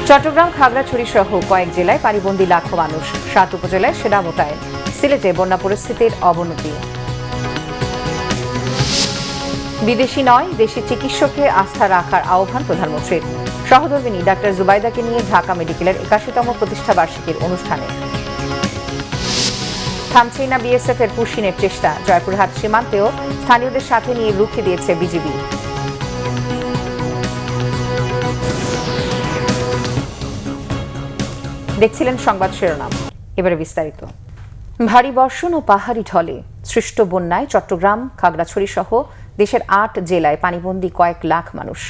চট্টগ্রাম, খাগড়াছড়ি সহ কয়েক জেলায় পানিবন্দী লাখো মানুষ, 7 উপজেলায় সেনা মোতায়েন। সিলেটে বন্যা পরিস্থিতির অবনতি। বিদেশি নয়, দেশি চিকিৎসককে আস্থা রাখার আহ্বান প্রধানমন্ত্রীর। সহধর্মিনী ডাক্তার জুবাইদাকে নিয়ে ঢাকা মেডিকেলের 81তম প্রতিষ্ঠা বার্ষিকীর অনুষ্ঠানে। থামছেই না বিএসএফ এর পুশিনের চেষ্টা, জয়পুরহাট সীমান্তেও স্থানীয়দের সাথে নিয়ে রুখে দিয়েছে বিজিবি। দেখছিলেন সংবাদ শিরোনাম, এবারে বিস্তারিত। ভারী বর্ষণ ও পাহাড়ি ঢলে সৃষ্ট বন্যায় চট্টগ্রাম, খাগড়াছড়ি সহ দেশের 8 জেলায় পানিবন্দী কয়েক লাখ মানুষ।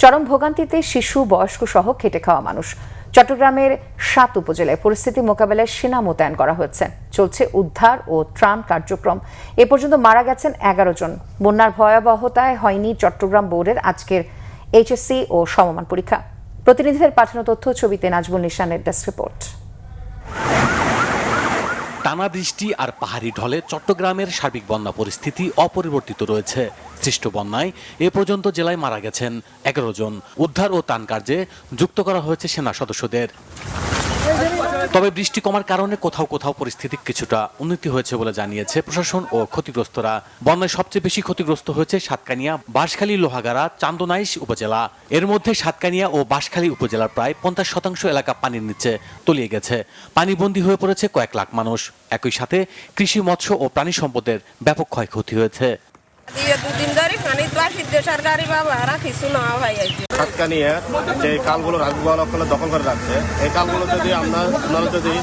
চরম ভোগান্তিতে শিশু, বয়স্ক সহ খেটে খাওয়া মানুষ। চট্টগ্রামের 7 উপজেলায় পরিস্থিতি মোকাবেলায় সেনা মোতায়েন করা হয়েছে। চলছে উদ্ধার ও ত্রাণ কার্যক্রম। এ পর্যন্ত মারা গেছেন 11 জন। বন্যার ভয়াবহতায় হয়নি চট্টগ্রাম বোর্ডের আজকের এইচএসসি ও সমমান পরীক্ষা। প্রতিনিধিদের পাঠানো তথ্য ছবিতে নাজমুল নিশানের ডেস্ক রিপোর্ট। টানা বৃষ্টি আর পাহাড়ি ঢলে চট্টগ্রামের সার্বিক বন্যা পরিস্থিতি অপরিবর্তিত রয়েছে। সৃষ্ট বন্যায় এ পর্যন্ত জেলায় মারা গেছেন 11 জন। উদ্ধার ও ত্রাণ কার্যে যুক্ত করা হয়েছে সেনা সদস্যদের। তবে বৃষ্টি কমার কারণে কোথাও কোথাও পরিস্থিতি কিছুটা উন্নতি হয়েছে বলে জানিয়েছে প্রশাসন ও ক্ষতিগ্রস্তরা। বন্যায় সবচেয়ে বেশি ক্ষতিগ্রস্ত হয়েছে সাতকানিয়া, বাঁশখালী, লোহাগাড়া, চান্দনাইশ উপজেলা। এর মধ্যে সাতকানিয়া ও বাঁশখালী উপজেলার প্রায় 50% এলাকা পানির নিচে তলিয়ে গেছে। পানিবন্দী হয়ে পড়েছে কয়েক লাখ মানুষ। একই সাথে কৃষি, মৎস্য ও প্রাণী সম্পদের ব্যাপক ক্ষয়ক্ষতি হয়েছে। সাতকানিয়া যে খালগুলো দখল করে রাখছে, এই খালগুলো যদি আপনারা যদি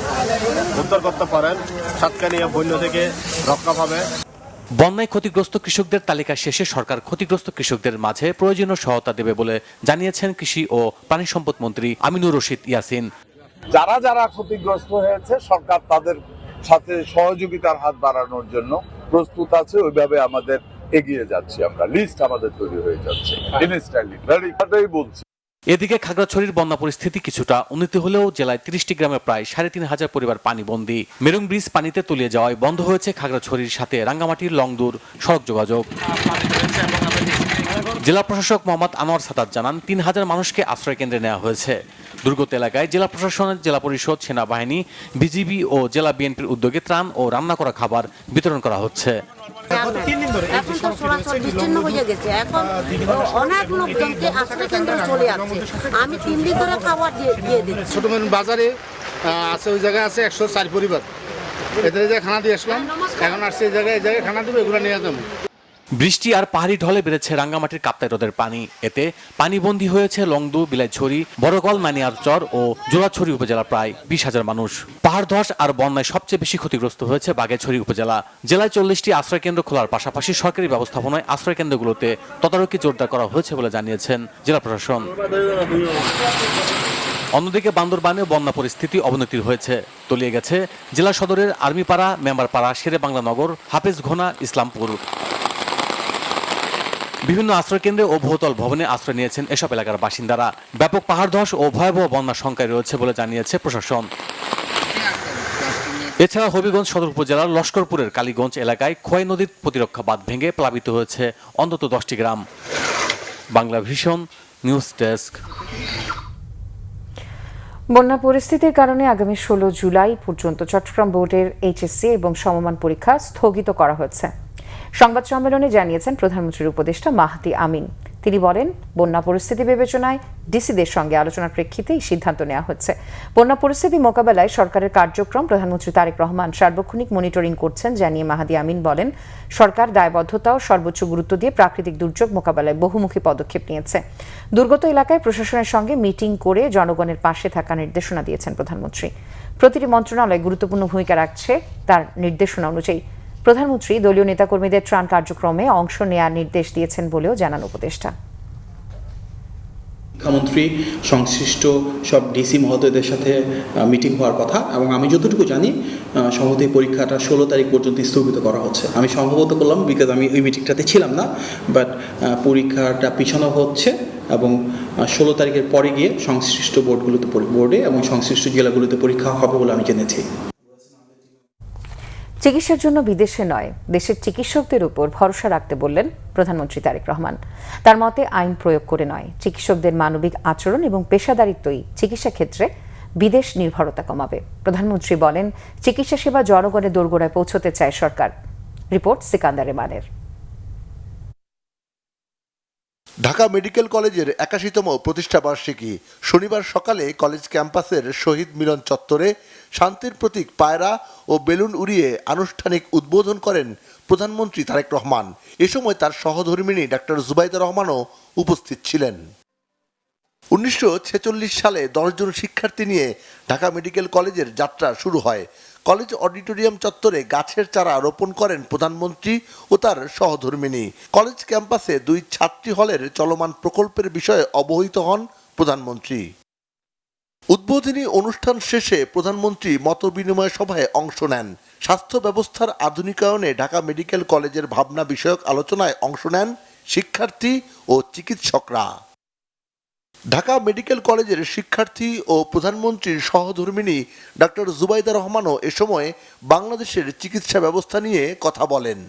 উদ্ধার করতে পারেন, সাতকানিয়া বন্যা থেকে রক্ষা পাবে। বন্যায় ক্ষতিগ্রস্ত কৃষকদের তালিকা শেষে সরকার ক্ষতিগ্রস্ত কৃষকদের মাঝে প্রয়োজনীয় সহায়তা দেবে বলে জানিয়েছেন কৃষি ও প্রাণী সম্পদ মন্ত্রী আমিনুর রশিদ ইয়াসিন। যারা যারা ক্ষতিগ্রস্ত হয়েছে সরকার তাদের সাথে সহযোগিতার হাত বাড়ানোর জন্য প্রস্তুত আছে। ওইভাবে আমাদের এগিয়ে যাচ্ছি, আমরা লিস্ট আমাদের তৈরি হয়ে যাচ্ছে ইনস্ট্যান্টলি বলছি। এদিকে খাগড়াছড়ির বন্যা পরিস্থিতি কিছুটা উন্নতি হলেও জেলায় 30টি গ্রামে প্রায় 3,500 পরিবার পানিবন্দী। মেরুং ব্রিজ পানিতে তলিয়ে যাওয়ায় বন্ধ হয়েছে খাগড়াছড়ির সাথে রাঙ্গামাটির লংদুর সড়ক যোগাযোগ। জেলা প্রশাসক মোহাম্মদ আনোয়ার সাদাত জানান, 3000 মানুষকে আশ্রয় কেন্দ্রে নেওয়া হয়েছে। দুর্গত এলাকায় জেলা প্রশাসন, জেলা পরিষদ, সেনাবাহিনী, বিজিবি ও জেলা বিএনপির উদ্যোগে ত্রাণ ও রান্না করা খাবার বিতরণ করা হচ্ছে। এখন তো চলাচল বিচ্ছিন্ন হয়ে গেছে। এখন অনেক লোকজনকে আশ্রয় কেন্দ্রে চলে যাচ্ছে। আমি 3 দিন ধরে খাবার দিয়ে দিচ্ছি। ছোট বাজারে আছে, ওই জায়গায় আছে 104 পরিবার। এদের যে খানা দিয়ে আসলাম, এখন আসছে এই জায়গায় খানা দেবো, এগুলো নিয়ে যাবো। বৃষ্টি আর পাহাড়ি ঢলে বেড়েছে রাঙ্গামাটির কাপ্তাই হ্রদের পানি। এতে পানিবন্দী হয়েছে লংদু, বিলাইছড়ি, বড়গল, মানিয়ারচর ও জোড়াছড়ি উপজেলা প্রায় 20,000 মানুষ। পাহাড় ধস আর বন্যায় সবচেয়ে বেশি ক্ষতিগ্রস্ত হয়েছে বাগেছড়ি উপজেলা। জেলায় 40টি আশ্রয়কেন্দ্র খোলার পাশাপাশি সরকারি ব্যবস্থাপনায় আশ্রয়কেন্দ্রগুলোতে তদারকি জোরদার করা হয়েছে বলে জানিয়েছেন জেলা প্রশাসন। অন্যদিকে বান্দরবানে বন্যা পরিস্থিতি অবনতি হয়েছে। তলিয়ে গেছে জেলা সদরের আর্মিপাড়া, মেম্বারপাড়া, শেরে বাংলা নগর, হাফেজঘোনা, ইসলামপুর। বিভিন্ন আশ্রয়কেন্দ্রে ও বহুতল ভবনে আশ্রয় নিয়েছেন এসব এলাকার বাসিন্দারা। ব্যাপক পাহাড় ধস ও ভয়াবহ বন্যার শঙ্কায় রয়েছে বলে জানিয়েছে প্রশাসন। এছাড়া হবিগঞ্জ সদর উপজেলার লস্করপুরের কালীগঞ্জ এলাকায় খোয়াই নদীর প্রতিরক্ষা বাঁধ ভেঙে প্লাবিত হয়েছে অন্তত 10টি গ্রাম। Bangla Vision news desk. বন্যা পরিস্থিতির কারণে আগামী 16 জুলাই পর্যন্ত চট্টগ্রাম বোর্ডের এইচএসসি এবং সমমান পরীক্ষা স্থগিত করা হয়েছে। সংবাদ সম্মেলনে জানিয়েছেন প্রধানমন্ত্রীর উপদেষ্টা মাহদি আমিন। তিনি বলেন, বন্যা পরিস্থিতি বিবেচনায় ডিসিদের সঙ্গে আলোচনার প্রেক্ষিতে এই সিদ্ধান্ত নেওয়া হচ্ছে। বন্যা পরিস্থিতি মোকাবেলায় সরকারের কার্যক্রম প্রধানমন্ত্রী তারেক রহমান সার্বক্ষণিক মনিটরিং করছেন জানিয়ে মাহদি আমিন বলেন, সরকার দায়বদ্ধতা ও সর্বোচ্চ গুরুত্ব দিয়ে প্রাকৃতিক দুর্যোগ মোকাবেলায় বহুমুখী পদক্ষেপ নিয়েছে। দুর্গত এলাকায় প্রশাসনের সঙ্গে মিটিং করে জনগণের পাশে থাকার নির্দেশনা দিয়েছেন প্রধানমন্ত্রী। প্রতিটি মন্ত্রণালয় গুরুত্বপূর্ণ ভূমিকা রাখছে তার নির্দেশনা অনুযায়ী। প্রধানমন্ত্রী দলীয় নেতাকর্মীদের ত্রাণ কার্যক্রমে অংশ নেওয়ার নির্দেশ দিয়েছেন বলেও জানান উপদেষ্টা। মুখ্যমন্ত্রী সংশ্লিষ্ট সব ডিসি মহোদয়দের সাথে মিটিং হওয়ার কথা, এবং আমি যতটুকু জানি সম্ভবত এই পরীক্ষাটা 16 তারিখ পর্যন্ত স্থগিত করা হচ্ছে। আমি সম্ভবত করলাম, বিকজ আমি ওই মিটিংটাতে ছিলাম না, বাট পরীক্ষাটা পিছানো হচ্ছে এবং 16 তারিখের পরে গিয়ে সংশ্লিষ্ট বোর্ডে এবং সংশ্লিষ্ট জেলাগুলোতে পরীক্ষা হবে বলে আমি জেনেছি। চিকিৎসার জন্য বিদেশে নয়, দেশের চিকিৎসকদের উপর ভরসা রাখতে বললেন প্রধানমন্ত্রী তারেক রহমান। তার মতে আইন প্রয়োগ করে নয়, চিকিৎসকদের মানবিক আচরণ এবং পেশাদারিত্বই চিকিৎসা ক্ষেত্রে বিদেশ নির্ভরতা কমাবে। প্রধানমন্ত্রী বলেন, চিকিৎসা সেবা জনগণের দোরগোড়ায় পৌঁছতে চায় সরকার। রিপোর্ট সিকান্দার রেমানের। ঢাকা মেডিকেল কলেজের ৮১তম প্রতিষ্ঠাবার্ষিকী শনিবার সকালে কলেজ ক্যাম্পাসের শহীদ মিলন চত্বরে শান্তির প্রতীক পায়রা ও বেলুন উড়িয়ে আনুষ্ঠানিক উদ্বোধন করেন প্রধানমন্ত্রী তারেক রহমান। এ সময় তার সহধর্মিণী ডাক্তার জুবাইদা রহমানও উপস্থিত ছিলেন। ১৯৪৬ সালে ১০ জন শিক্ষার্থী নিয়ে ঢাকা মেডিকেল কলেজের যাত্রা শুরু হয়। কলেজ অডিটোরিয়াম চত্বরে গাছের চারা রোপণ করেন প্রধানমন্ত্রী ও তার সহধর্মিণী। কলেজ ক্যাম্পাসে 2 ছাত্রী হলের চলমান প্রকল্পের বিষয়ে অবহিত হন প্রধানমন্ত্রী। উদ্বোধনী অনুষ্ঠান শেষে প্রধানমন্ত্রী মতবিনিময় সভায় অংশ নেন। স্বাস্থ্য ব্যবস্থার আধুনিকায়নে ঢাকা মেডিকেল কলেজের ভাবনা বিষয়ক আলোচনায় অংশ নেন শিক্ষার্থী ও চিকিৎসকরা। ঢাকা মেডিকেল কলেজের শিক্ষার্থী ও প্রধানমন্ত্রীর সহধর্মিণী ডাক্তার জুবাইদা রহমানও এ সময় বাংলাদেশের চিকিৎসা ব্যবস্থা নিয়ে কথা বলেন।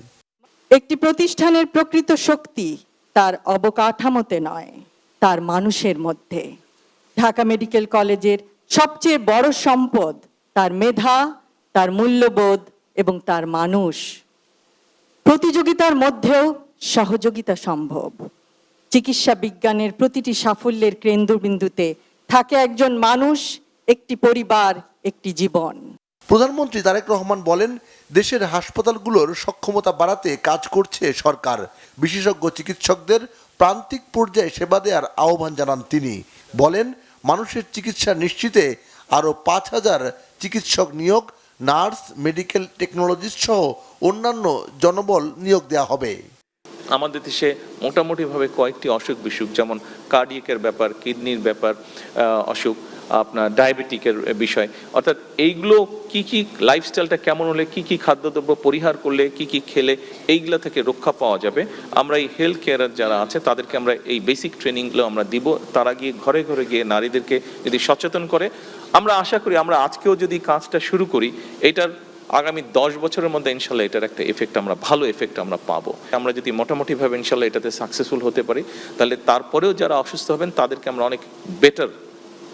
একটি প্রতিষ্ঠানের প্রকৃত শক্তি তার অবকাঠামোতে নয়, তার মানুষের মধ্যে। ঢাকা মেডিকেল কলেজের সবচেয়ে বড় সম্পদ তার মেধা, তার মূল্যবোধ এবং তার মানুষ। প্রতিযোগিতার মধ্যেও সহযোগিতা সম্ভব। চিকিৎসা বিজ্ঞানের প্রতিটি সাফল্যের কেন্দ্রবিন্দুতে থাকে একজন মানুষ, একটি পরিবার, একটি জীবন। প্রধানমন্ত্রী তারেক রহমান বলেন, দেশের হাসপাতালগুলোর সক্ষমতা বাড়াতে কাজ করছে সরকার। বিশেষজ্ঞ চিকিৎসকদের প্রান্তিক পর্যায়ে সেবা দেওয়ার আহ্বান জানান তিনি। বলেন, মানুষের চিকিৎসা নিশ্চিতে আরও ৫,০০০ চিকিৎসক নিয়োগ, নার্স, মেডিকেল টেকনোলজিস্ট সহ অন্যান্য জনবল নিয়োগ দেওয়া হবে। আমাদের দেশে মোটামুটিভাবে কয়েকটি অসুখ বিসুখ, যেমন কার্ডিয়াকের ব্যাপার, কিডনির ব্যাপার, অসুখ, আপনার ডায়াবেটিকের বিষয়, অর্থাৎ এইগুলো কি কি লাইফস্টাইলটা কেমন হলে কি কি খাদ্যদ্রব্য পরিহার করলে কি কি খেলে এইগুলো থেকে রক্ষা পাওয়া যাবে। আমরা এই হেলথ কেয়ার যারা আছে তাদেরকে আমরা এই বেসিক ট্রেনিংগুলো আমরা দিব। তারা গিয়ে ঘরে ঘরে গিয়ে নারীদেরকে যদি সচেতন করে, আমরা আশা করি আমরা আজকেও যদি কাজটা শুরু করি, এটার আগামী 10 বছরের মধ্যে ইনশাল্লাহ এটার একটা এফেক্ট আমরা ভালো এফেক্ট আমরা পাবো। আমরা যদি মোটামুটিভাবে ইনশাল্লাহ এটাতে সাকসেসফুল হতে পারি, তাহলে তারপরেও যারা অসুস্থ হবেন তাদেরকে আমরা অনেক বেটার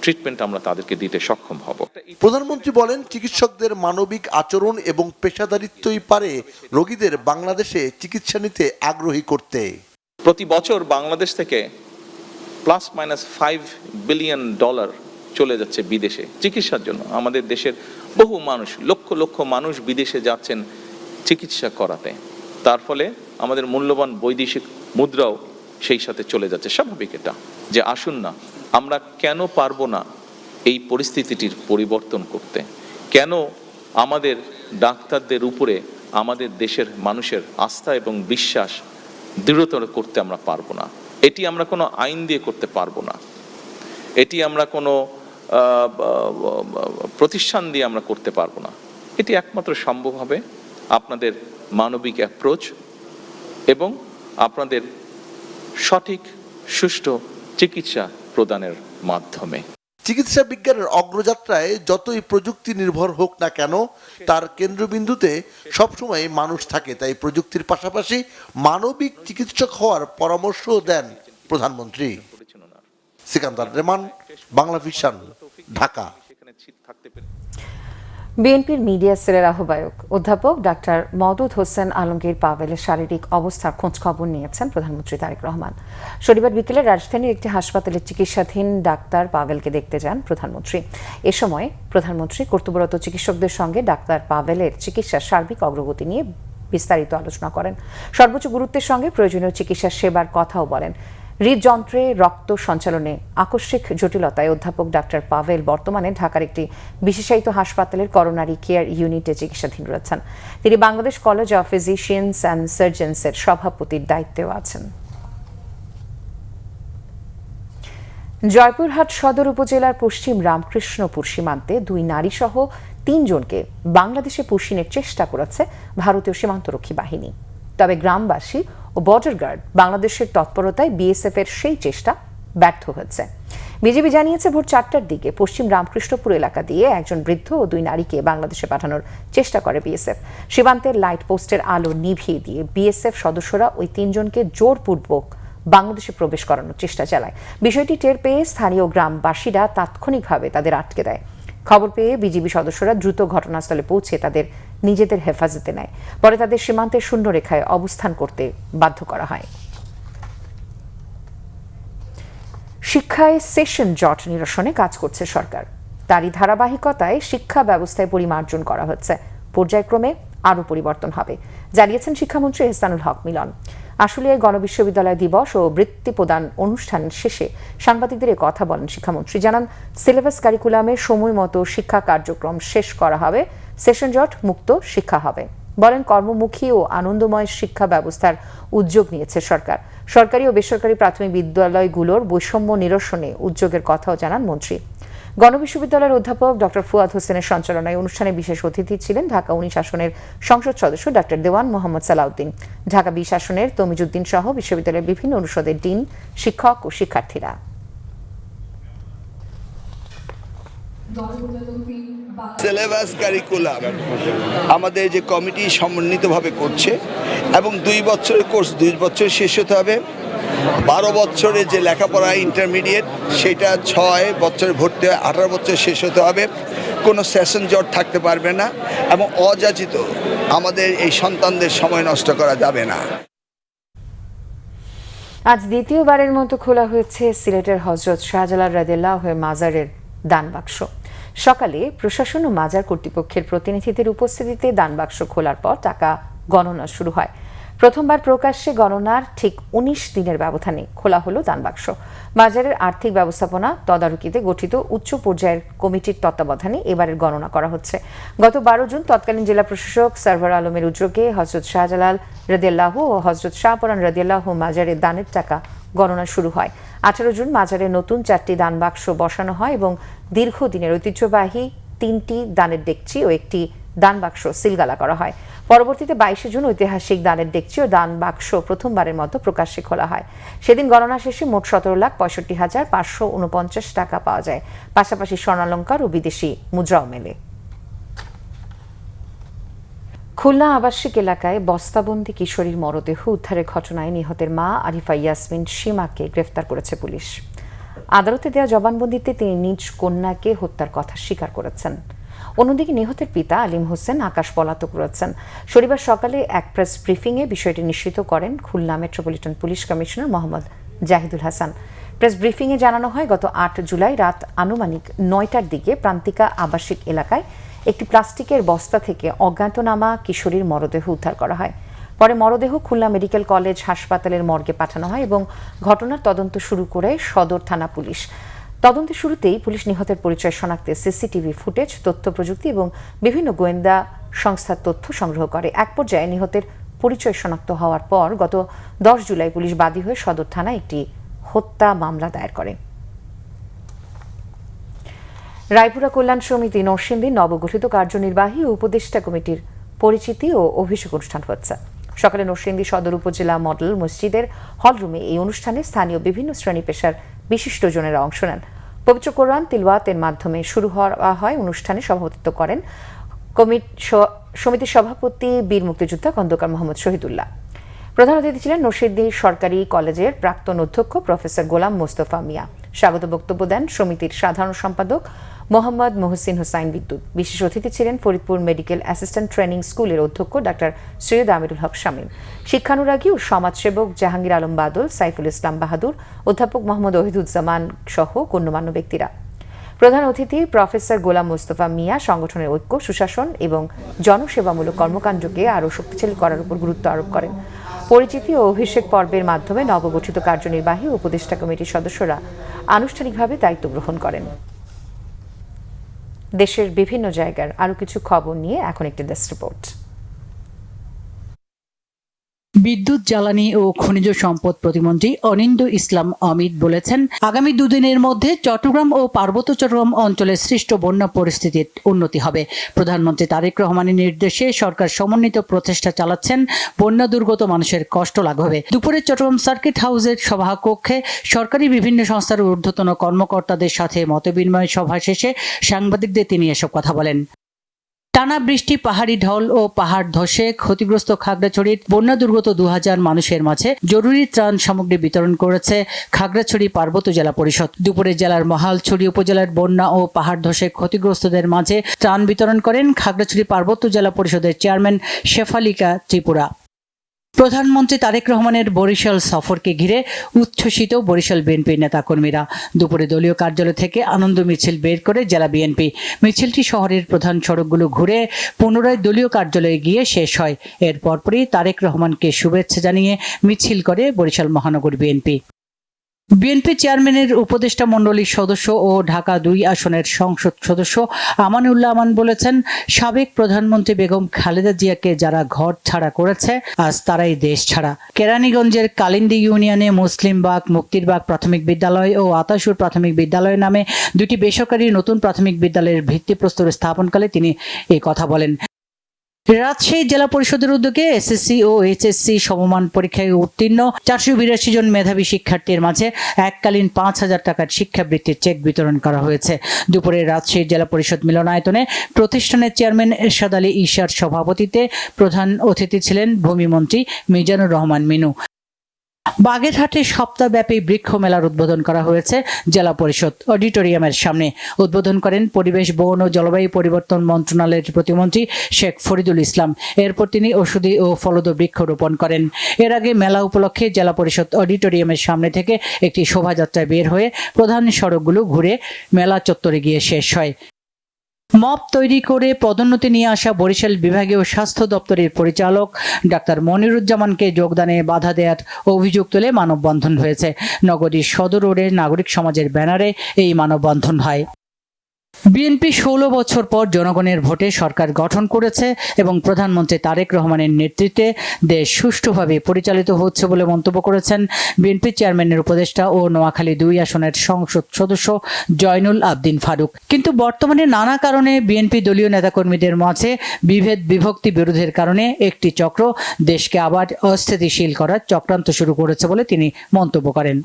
ট্রিটমেন্ট আমরা তাদেরকে দিতে সক্ষম হব। প্রধানমন্ত্রী বলেন, চিকিৎসকদের মানবিক আচরণ এবং পেশাদারিত্বই পারে রোগীদের বাংলাদেশে চিকিৎসা নিতে আগ্রহী করতে। প্রতি বছর বাংলাদেশ থেকে ±5 বিলিয়ন ডলার চলে যাচ্ছে বিদেশে চিকিৎসার জন্য। আমাদের দেশের বহু মানুষ, লক্ষ লক্ষ মানুষ বিদেশে যাচ্ছেন চিকিৎসা করাতে। তার ফলে আমাদের মূল্যবান বৈদেশিক মুদ্রাও সেই সাথে চলে যাচ্ছে। স্বাভাবিক এটা, যে আসুন না, আমরা কেন পারবো না এই পরিস্থিতিটির পরিবর্তন করতে? কেন আমাদের ডাক্তারদের উপরে আমাদের দেশের মানুষের আস্থা এবং বিশ্বাস দৃঢ়তর করতে আমরা পারবো না? এটি আমরা কোনো আইন দিয়ে করতে পারবো না, এটি আমরা কোনো প্রতিষ্ঠান দিয়ে আমরা করতে পারবো না। এটি একমাত্র সম্ভব হবে আপনাদের মানবিক অ্যাপ্রোচ এবং আপনাদের সঠিক সুষ্ঠু চিকিৎসা প্রদানের মাধ্যমে। চিকিৎসা বিজ্ঞানের অগ্রযাত্রায় যতই প্রযুক্তি নির্ভর হোক না কেন, তার কেন্দ্রবিন্দুতে সবসময় মানুষ থাকে। তাই প্রযুক্তির পাশাপাশি মানবিক চিকিৎসক হওয়ার পরামর্শ দেন প্রধানমন্ত্রী। সিকান্দার রেমান, বাংলা ভিশন, ঢাকা। বিএনপির মিডিয়া সেলের আহ্বায়ক অধ্যাপক ডাক্তার মওদুদ হোসেন আলমগীর পাভেলের শারীরিক অবস্থার খোঁজখবর নিয়েছেন প্রধানমন্ত্রী তারেক রহমান। শনিবার বিকেলে রাজধানীর একটি হাসপাতালে চিকিৎসাধীন ডাক্তার পাভেলকে দেখতে যান প্রধানমন্ত্রী। এ সময় প্রধানমন্ত্রী কর্তব্যরত চিকিৎসকদের সঙ্গে ডাক্তার পাভেলের চিকিৎসার সার্বিক অগ্রগতি নিয়ে বিস্তারিত আলোচনা করেন। সর্বোচ্চ গুরুত্বের সঙ্গে প্রয়োজনীয় চিকিৎসা সেবার কথাও বলেন। হৃদযন্ত্রে রক্ত সঞ্চালনে আকস্মিক জটিলতায় অধ্যাপক ডাক্তার পাভেল বর্তমানে ঢাকার একটি বিশেষায়িত হাসপাতালের করোনারি কেয়ার ইউনিটে চিকিৎসাধীন রয়েছেন। তিনি Bangladesh college of physicians and সার্জনসের সভাপতির দায়িত্বেও আছেন। জয়পুরহাট সদর উপজেলার পশ্চিম রামকৃষ্ণপুর সীমান্তে 2 নারীসহ 3 জনকে বাংলাদেশে পুষিনের চেষ্টা করেছে ভারতীয় সীমান্তরক্ষী বাহিনী। তবে গ্রামবাসী ও বর্ডার গার্ড বাংলাদেশের তৎপরতায় বিএসএফ এর সেই চেষ্টা ব্যর্থ হয়েছে। বিজিবি জানিয়েছে ভোর 4টার দিকে পশ্চিম রামকৃষ্ণপুর এলাকা দিয়ে একজন বৃদ্ধ ও 2 নারীকে বাংলাদেশে পাঠানোর চেষ্টা করে বিএসএফ। সীমান্তের লাইট পোস্টের আলো নিভিয়ে দিয়ে বিএসএফ সদস্যরা ওই 3 জনকে জোরপূর্বক বাংলাদেশে প্রবেশ করানোর চেষ্টা চালায়। বিষয়টি টের পেয়ে স্থানীয় গ্রামবাসীরা তাৎক্ষণিকভাবে তাদের আটকে দেয়। খবর পেয়ে বিজিবি সদস্যরা দ্রুত ঘটনাস্থলে পৌঁছে তাদের নিজেদের হেফাজতে নেয়। পরে তাদের সীমান্তের শূন্যরেখায় অবস্থান করতে বাধ্য করা হয়। শিক্ষায় সেশন জট নিরসনে কাজ করছে সরকার। তারই ধারাবাহিকতায় শিক্ষা ব্যবস্থায় পরিমার্জন করা হচ্ছে। পর্যায়ক্রমে আরও পরিবর্তন হবে, জানিয়েছেন শিক্ষামন্ত্রী এহসানুল হক মিলন। আশুলিয়ায় গণবিশ্ববিদ্যালয় দিবস ও বৃত্তি প্রদান অনুষ্ঠান শেষে সাংবাদিকদের কথা বলেন শিক্ষামন্ত্রী। জানান, সিলেবাস কারিকুলামে সময় মতো শিক্ষা কার্যক্রম শেষ করা হবে, সেশন জট মুক্ত শিক্ষা হবে। বলেন, কর্মমুখী ও আনন্দময় শিক্ষা ব্যবস্থার উদ্যোগ নিয়েছে সরকার। সরকারি ও বেসরকারি প্রাথমিক বিদ্যালয়গুলোর বৈষম্য নিরসনে উদ্যোগের কথাও জানান মন্ত্রী। গণবিশ্ববিদ্যালয়ের অধ্যাপক ডক্টর ফুয়াদ হোসেনের সঞ্চালনায় অনুষ্ঠানে বিশেষ অতিথি ছিলেন ঢাকা 19 আসনের সংসদ সদস্য ডক্টর দেওয়ান মোহাম্মদ সালাউদ্দিন, ঢাকা 20 আসনের তমিজউদ্দিন সহ বিশ্ববিদ্যালয়ের বিভিন্ন অনুষদের ডিন, শিক্ষক ও শিক্ষার্থীরা। সিলেবাস কারিকুলাম আমাদের যে কমিটি সমন্বিতভাবে করছে এবং 2 বছরের কোর্স 2 বছর শেষ হতে হবে। 12 বছরের যে লেখাপড়া ইন্টারমিডিয়েট সেটা 6 বছরে ভর্তি হয়, 18 বছর শেষ হতে হবে। কোনো সেশন জট থাকতে পারবে না এবং অযাচিত আমাদের এই সন্তানদের সময় নষ্ট করা যাবে না। আজ দ্বিতীয়বারের মতো খোলা হয়েছে সিলেটের হযরত শাহজালাল রাদিয়াল্লাহু মাজারের দান বাক্স। সকালে প্রশাসন ও মাজার কর্তৃপক্ষের প্রতিনিধিদের উপস্থিতিতে দান বাক্স খোলার পর টাকা গণনা শুরু হয়। প্রথমবার প্রকাশ্যে গণনার ঠিক 19 দিনের ব্যবধানে খোলা হলো দান বাক্স। মাজারের আর্থিক ব্যবস্থাপনা তদারকিতে গঠিত উচ্চ পর্যায়ের কমিটির তত্ত্বাবধানে এবারের গণনা করা হচ্ছে। গত 12 জুন তৎকালীন জেলা প্রশাসক সারওয়ার আলমের উদ্যোগে হযরত শাহজালাল রাদিয়াল্লাহু ও হযরত শাহপরান রাদিয়াল্লাহু মাজারের দানের টাকা গণনা শুরু হয়। 18 জুন মাজারে নতুন 4টি দান বাক্স বসানো হয় এবং দীর্ঘদিনের ঐতিহ্যবাহী 3টি দানের ডেকচি ও একটি দান বাক্স সিলগালা করা হয়। পরবর্তীতে 22 জুন ঐতিহাসিক দানের ডেকচি ও দান বাক্স প্রথমবারের মতো প্রকাশ্যে খোলা হয়। সেদিন গণনা শেষে মোট 17,65,549 টাকা পাওয়া যায়। পাশাপাশি স্বর্ণালংকার ও বিদেশি মুদ্রাও মেলে। খুলনা আবাসিক এলাকায় বস্তাবন্দি কিশোরীর মরদেহ উদ্ধারের ঘটনায় নিহতের মা আরিফা ইয়াসমিন সীমাকে গ্রেফতার করেছে পুলিশ। আদালতে দেওয়া জবানবন্দিতে তিনি নিজ কন্যাকে হত্যার কথা স্বীকার করেছেন। অন্যদিকে নিহতের পিতা আলিম হোসেন আকাশ পলাতক রয়েছেন। শনিবার সকালে এক প্রেস ব্রিফিংয়ে বিষয়টি নিশ্চিত করেন Khulna metropolitan police commissioner Mohammad Zahidul Hasan. Press ব্রিফিংয়ে জানানো হয়, গত 8 জুলাই রাত আনুমানিক 9টার দিকে প্রান্তিকা আবাসিক এলাকায় একটি প্লাস্টিকের বস্তা থেকে অজ্ঞাতনামা কিশোরীর মরদেহ উদ্ধার করা হয়। পরে মরদেহ খুলনা মেডিকেল কলেজ হাসপাতালের মর্গে পাঠানো হয় এবং ঘটনার তদন্ত শুরু করে সদর থানা পুলিশ। তদন্তের শুরুতেই পুলিশ নিহতের পরিচয় শনাক্তে সিসিটিভি ফুটেজ, তথ্য প্রযুক্তি এবং বিভিন্ন গোয়েন্দা সংস্থার তথ্য সংগ্রহ করে। এক পর্যায়ে নিহতের পরিচয় শনাক্ত হওয়ার পর গত 10 জুলাই পুলিশ বাদী হয়ে সদর থানায় একটি হত্যা মামলা দায়ের করে। রায়পুরা কল্যাণ সমিতি নরসিংদীর নবগঠিত কার্যনির্বাহী ও উপদেষ্টা কমিটির পরিচিতি ও অভিষেক অনুষ্ঠান হচ্ছে। সকালে নরসিংদী সদর উপজেলা মডেল মসজিদের হলরুমে এই অনুষ্ঠানে স্থানীয় বিভিন্ন শ্রেণী পেশার বিশিষ্টজনেরা অংশ নেন। পবিত্র কোরআন তিলওয়াতের মাধ্যমে শুরু হওয়া হয়। অনুষ্ঠানে সভাপতিত্ব করেন সমিতির সভাপতি বীর মুক্তিযোদ্ধা খন্দকার মোহাম্মদ শহীদুল্লাহ। প্রধান অতিথি ছিলেন নরসিংদী সরকারি কলেজের প্রাক্তন অধ্যক্ষ প্রফেসর গোলাম মোস্তফা মিয়া। স্বাগত বক্তব্য দেন সমিতির সাধারণ সম্পাদক মোহাম্মদ মহসিন হোসাইন বিদ্যুৎ। বিশেষ অতিথি ছিলেন ফরিদপুর মেডিকেল অ্যাসিস্ট্যান্ট ট্রেনিং স্কুলের অধ্যক্ষ ডাক্তার সৈয়দ আমিরুল হক শামীম, শিক্ষানুরাগী ও সমাজসেবক জাহাঙ্গীর আলম বাদল, সাইফুল ইসলাম বাহাদুর, অধ্যাপক মোহাম্মদ ওহিদুজ্জামান সহ গণ্যমান্য ব্যক্তিরা। প্রধান অতিথি প্রফেসর গোলাম মোস্তফা মিয়া সংগঠনের ঐক্য, সুশাসন এবং জনসেবামূলক কর্মকাণ্ডকে আরও শক্তিশালী করার উপর গুরুত্ব আরোপ করেন। পরিচিতি ও অভিষেক পর্বের মাধ্যমে নবগঠিত কার্যনির্বাহী ও উপদেষ্টা কমিটির সদস্যরা আনুষ্ঠানিকভাবে দায়িত্ব গ্রহণ করেন। দেশের বিভিন্ন জায়গার আরও কিছু খবর নিয়ে এখন একটি ডেস্ক রিপোর্ট। বিদ্যুৎ, জ্বালানি ও খনিজ সম্পদ প্রতিমন্ত্রী অনিন্দ্য ইসলাম অমিত বলেছেন, আগামী দুদিনের মধ্যে চট্টগ্রাম ও পার্বত্য চট্টগ্রাম অঞ্চলে সৃষ্ট বন্যা পরিস্থিতির উন্নতি হবে। প্রধানমন্ত্রী তারেক রহমানের নির্দেশে সরকার সমন্বিত প্রচেষ্টা চালাচ্ছেন বন্যা দুর্গত মানুষের কষ্ট লাঘবে। দুপুরে চট্টগ্রাম সার্কিট হাউসের সভাকক্ষে সরকারি বিভিন্ন সংস্থার ঊর্ধ্বতন কর্মকর্তাদের সাথে মতবিনিময় সভা শেষে সাংবাদিকদের তিনি এসব কথা বলেন। টানা বৃষ্টি, পাহাড়ি ঢল ও পাহাড় ধসে ক্ষতিগ্রস্ত খাগড়াছড়ির বন্যা দুর্গত 2000 মানুষের মাঝে জরুরি ত্রাণ সামগ্রী বিতরণ করেছে খাগড়াছড়ি পার্বত্য জেলা পরিষদ। দুপুরে জেলার মহালছড়ি উপজেলার বন্যা ও পাহাড় ধসে ক্ষতিগ্রস্তদের মাঝে ত্রাণ বিতরণ করেন খাগড়াছড়ি পার্বত্য জেলা পরিষদের চেয়ারম্যান শেফালিকা ত্রিপুরা। প্রধানমন্ত্রী তারেক রহমানের বরিশাল সফরকে ঘিরে উচ্ছ্বসিত বরিশাল বিএনপির নেতাকর্মীরা। দুপুরে দলীয় কার্যালয় থেকে আনন্দ মিছিল বের করে জেলা বিএনপি। মিছিলটি শহরের প্রধান সড়কগুলো ঘুরে পুনরায় দলীয় কার্যালয়ে গিয়ে শেষ হয়। এর পরপরই তারেক রহমানকে শুভেচ্ছা জানিয়ে মিছিল করে বরিশাল মহানগর বিএনপি। বিএনপি চেয়ারম্যানের উপদেষ্টা মণ্ডলীর সদস্য ও ঢাকা 2 আসনের সংসদ সদস্য আমানুল্লাহ আমান বলেছেন, সাবেক প্রধানমন্ত্রী বেগম খালেদা জিয়াকে যারা ঘর ছাড়া করেছে আজ তারাই দেশ ছাড়া। কেরানীগঞ্জের কালিন্দী ইউনিয়নে মুসলিমবাগ, মুক্তিরবাগ প্রাথমিক বিদ্যালয় ও আতাসুর প্রাথমিক বিদ্যালয় নামে 2টি বেসরকারি নতুন প্রাথমিক বিদ্যালয়ের ভিত্তিপ্রস্তর স্থাপনকালে তিনি এই কথা বলেন। রাজশাহী জেলা পরিষদের উদ্যোগে এসএসসি ও এইচএসসি সমমান পরীক্ষায় উত্তীর্ণ 482 জন মেধাবী শিক্ষার্থীর মাঝে এককালীন 5000 টাকার শিক্ষাবৃত্তির চেক বিতরণ করা হয়েছে। দুপুরে রাজশাহী জেলা পরিষদ মিলনায়তনে প্রতিষ্ঠানের চেয়ারম্যান এরশাদ আলী ঈশার সভাপতিত্বে প্রধান অতিথি ছিলেন ভূমিমন্ত্রী মিজানুর রহমান মিনু। বাগেরহাটে সপ্তাহব্যাপী বৃক্ষ মেলার উদ্বোধন করা হয়েছে জেলা পরিষদ অডিটোরিয়ামের সামনে। উদ্বোধন করেন পরিবেশ, বন ও জলবায়ু পরিবর্তন মন্ত্রণালয়ের প্রতিমন্ত্রী শেখ ফরিদুল ইসলাম। এরপর তিনি ঔষধি ও ফলদ বৃক্ষ রোপণ করেন। এর আগে মেলা উপলক্ষে জেলা পরিষদ অডিটোরিয়ামের সামনে থেকে একটি শোভাযাত্রা বের হয়ে প্রধান সড়কগুলো ঘুরে মেলা চত্বরে গিয়ে শেষ হয়। মব তৈরি করে পদোন্নতি নিয়ে আসা বরিশাল বিভাগীয় স্বাস্থ্য দপ্তরের পরিচালক ডাক্তার মনিরুজ্জামানকে যোগদানে বাধা দেওয়ার অভিযোগ তুলে মানববন্ধন হয়েছে। নগরীর সদর রোডে নাগরিক সমাজের ব্যানারে এই মানববন্ধন হয়। বিএনপি 16 বছর পর জনগণের ভোটে সরকার গঠন করেছে এবং প্রধানমন্ত্রী তারেক রহমানের নেতৃত্বে দেশ সুষ্ঠুভাবে পরিচালিত হচ্ছে বলে মন্তব্য করেছেন বিএনপি চেয়ারম্যানের উপদেষ্টা ও নোয়াখালী 2 আসনের সংসদ সদস্য জয়নুল আবদিন ফারুক। কিন্তু বর্তমানে নানা কারণে বিএনপি দলীয় নেতাকর্মীদের মাঝে বিভেদ বিভক্তি বিরোধের কারণে একটি চক্র দেশকে আবার অস্থিতিশীল করার চক্রান্ত শুরু করেছে বলে তিনি মন্তব্য করেন।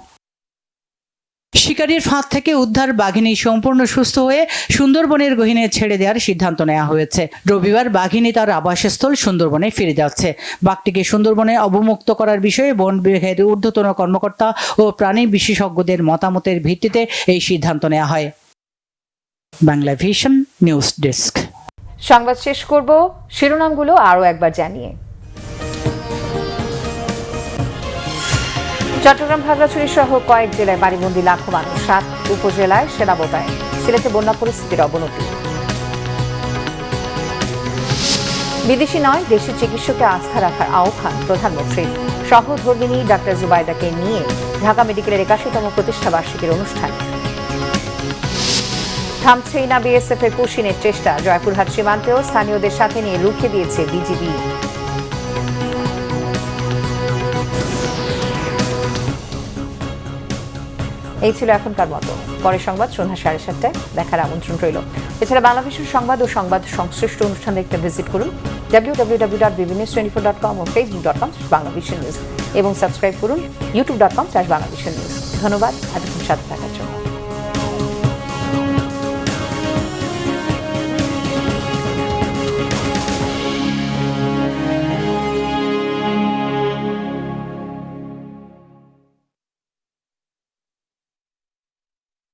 শিকারীর ফাঁদ থেকে উদ্ধার বাঘিনী সম্পূর্ণ সুস্থ হয়ে সুন্দরবনের গহীনে ছেড়ে দেওয়ার সিদ্ধান্ত নেওয়া হয়েছে। রবিবার বাঘিনী তার আবাসস্থল সুন্দরবনে ফিরে যাচ্ছে। বাঘটিকে সুন্দরবনে অবমুক্ত করার বিষয়ে বন বিভাগের ঊর্ধ্বতন কর্মকর্তা ও প্রাণী বিশেষজ্ঞদের মতামতের ভিত্তিতে এই সিদ্ধান্ত নেওয়া হয়। Bangla Vision news desk. সংবাদ শেষ করব শিরোনামগুলো আরও একবার জানিয়ে। চট্টগ্রাম, খাগড়াছড়ি সহ কয়েক জেলায় বাড়িবন্দি লাখো মানুষ, 7 উপজেলায় সেনা মোতায়েন। সিলেটে বন্যা পরিস্থিতির অবনতি। বিদেশি নয়, দেশি চিকিৎসকে আস্থা রাখার আহ্বান প্রধানমন্ত্রীর। সহধর্মিণী ডাক্তার জুবাইদাকে নিয়ে ঢাকা মেডিকেলের 81তম প্রতিষ্ঠা বার্ষিকীর অনুষ্ঠান। থামছেই না বিএসএফ এর পুশিনের চেষ্টা। জয়পুরহাট সীমান্তেও স্থানীয়দের সাথে নিয়ে রুখে দিয়েছে বিজিবি। এই ছিল এখনকার মতো। পরের সংবাদ সন্ধ্যা 7:30টায় দেখার আমন্ত্রণ রইল। এছাড়া বাংলাদেশের সংবাদ ও সংবাদ সংশ্লিষ্ট অনুষ্ঠান দেখতে ভিজিট করুন www.bbnews24.com ও facebook.com/banglavisionnews এবং সাবস্ক্রাইব করুন youtube.com/banglavisionnews। ধন্যবাদ এতক্ষণ সাথে থাকার জন্য।